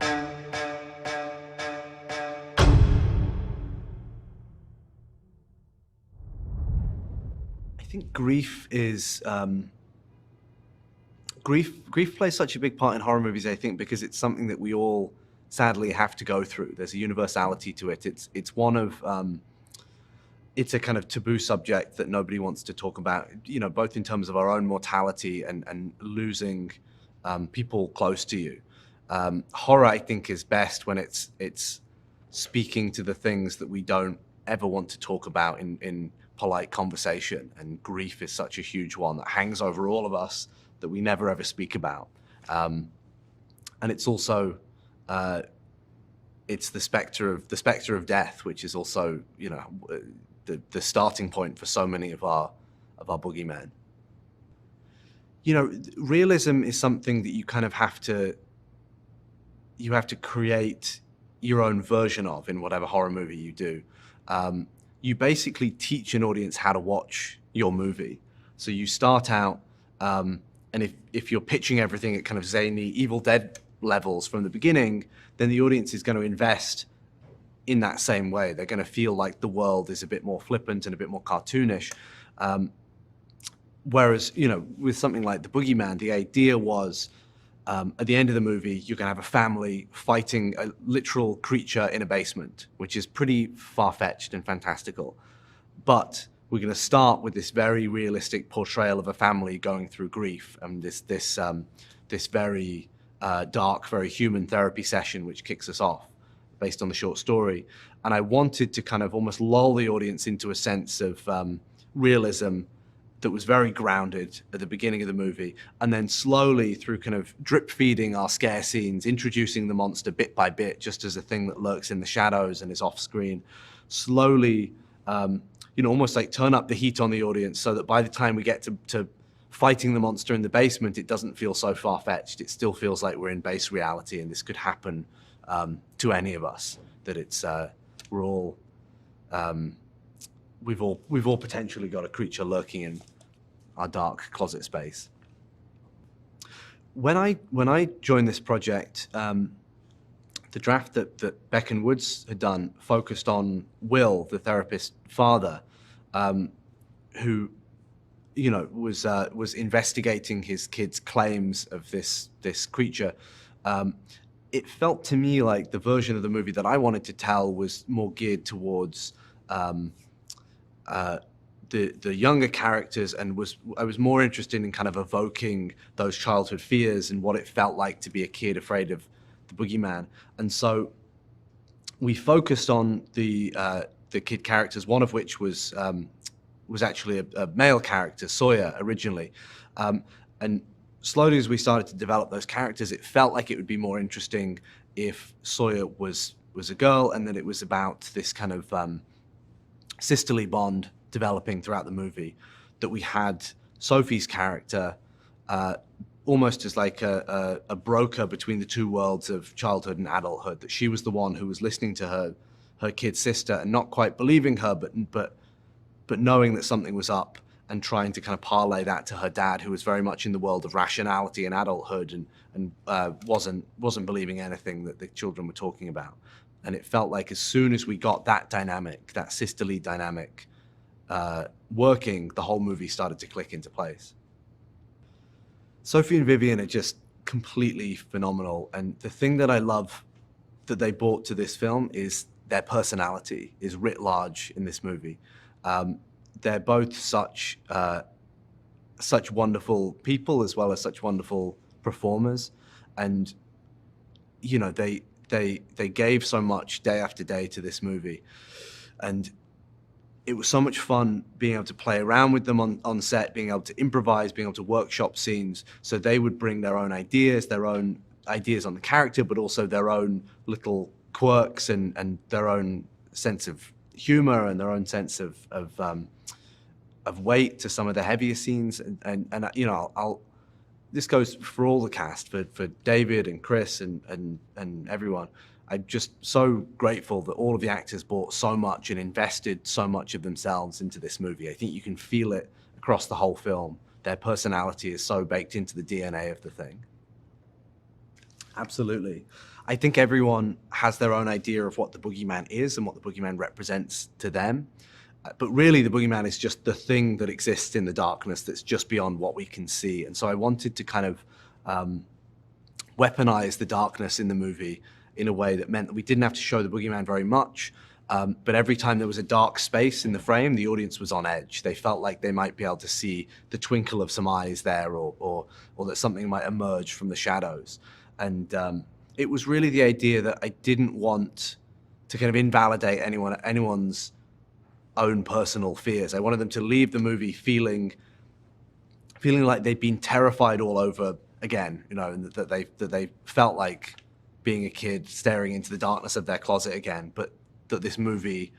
I think grief is grief plays such a big part in horror movies, I think, because it's something that we all sadly have to go through. There's a universality to it. It's one of it's a kind of taboo subject that nobody wants to talk about, you know, both in terms of our own mortality and losing people close to you. Horror, I think, is best when it's speaking to the things that we don't ever want to talk about in polite conversation, and grief is such a huge one that hangs over all of us that we never ever speak about. And it's also it's the specter of death, which is also, you know, the starting point for so many of our boogeymen. You know, realism is something that you kind of have to create your own version of in whatever horror movie you do. You basically teach an audience how to watch your movie. So you start out, and if you're pitching everything at kind of zany Evil Dead levels from the beginning, then the audience is going to invest in that same way. They're going to feel like the world is a bit more flippant and a bit more cartoonish. Whereas, you know, with something like The Boogeyman, the idea was, at the end of the movie, you're going to have a family fighting a literal creature in a basement, which is pretty far-fetched and fantastical. But we're going to start with this very realistic portrayal of a family going through grief, and this very dark, very human therapy session, which kicks us off based on the short story. And I wanted to kind of almost lull the audience into a sense of realism that was very grounded at the beginning of the movie, and then slowly, through kind of drip feeding our scare scenes, introducing the monster bit by bit, just as a thing that lurks in the shadows and is off screen, slowly, you know, almost like turn up the heat on the audience so that by the time we get to fighting the monster in the basement, it doesn't feel so far-fetched. It still feels like we're in base reality and this could happen to any of us, that it's, we're all, we've all potentially got a creature lurking in our dark closet space. When I joined this project, the draft that Beck and Woods had done focused on Will, the therapist father, who, you know, was investigating his kid's claims of this creature. It felt to me like the version of the movie that I wanted to tell was more geared towards the younger characters, and I was more interested in kind of evoking those childhood fears and what it felt like to be a kid afraid of the boogeyman. And so we focused on the kid characters, one of which was actually a male character, Sawyer, originally. And slowly as we started to develop those characters, it felt like it would be more interesting if Sawyer was a girl, and that it was about this kind of sisterly bond developing throughout the movie, that we had Sophie's character almost as like a broker between the two worlds of childhood and adulthood, that she was the one who was listening to her kid sister and not quite believing her, but knowing that something was up and trying to kind of parlay that to her dad, who was very much in the world of rationality and adulthood and wasn't believing anything that the children were talking about. And it felt like as soon as we got that dynamic, that sisterly dynamic working, the whole movie started to click into place. Sophie and Vivien are just completely phenomenal. And the thing that I love that they brought to this film is their personality is writ large in this movie. They're both such wonderful people as well as such wonderful performers. And, you know, they gave so much day after day to this movie. And it was so much fun being able to play around with them on set, being able to improvise, being able to workshop scenes. So they would bring their own ideas on the character, but also their own little quirks and their own sense of humor and their own sense of weight to some of the heavier scenes. And you know, this goes for all the cast, for David and Chris and everyone. I'm just so grateful that all of the actors brought so much and invested so much of themselves into this movie. I think you can feel it across the whole film. Their personality is so baked into the DNA of the thing. Absolutely. I think everyone has their own idea of what the boogeyman is and what the boogeyman represents to them. But really, the boogeyman is just the thing that exists in the darkness that's just beyond what we can see. And so I wanted to kind of weaponize the darkness in the movie in a way that meant that we didn't have to show the boogeyman very much. But every time there was a dark space in the frame, the audience was on edge. They felt like they might be able to see the twinkle of some eyes there, or that something might emerge from the shadows. And it was really the idea that I didn't want to kind of invalidate anyone's own personal fears. I wanted them to leave the movie feeling like they'd been terrified all over again, you know, and that they felt like being a kid staring into the darkness of their closet again, but that this movie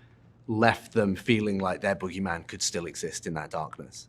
left them feeling like their boogeyman could still exist in that darkness.